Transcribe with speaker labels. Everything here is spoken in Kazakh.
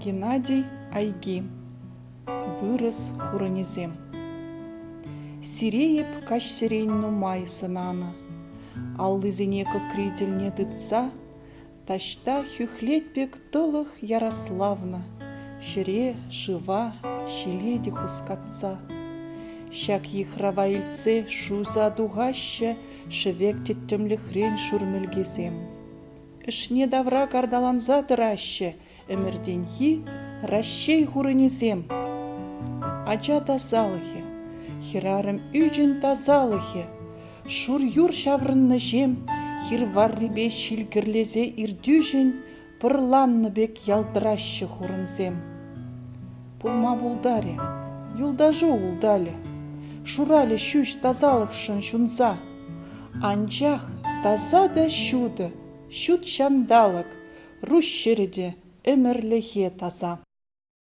Speaker 1: Геннадий Айги. Вырос хуранезем. Сирееп каш сирень нумай сынана. Аллызенеко крительне тытса, ташта хюхлетпек толых Ярославна. Шире, жива, щеледи хускатца. Щак ихрава ильце шуза дугаща, шевек теттемлі хрен шурмелгезем. Ишне давра кардаланза тыраще, эмерденхи ращей хурынезем. Ача тазалыхе, хирарым үджін тазалыхе, шур юр шаврынны жем, хир варрибе шилгірлезе ирдюжен, пырланны бек ялдыраще хурынзем. Пулма булдаре, юлдажу улдале, шурале шүш тазалықшын шунза. Анчах таза да шуды, шут шандалык, руш шереде эмірліхе таза.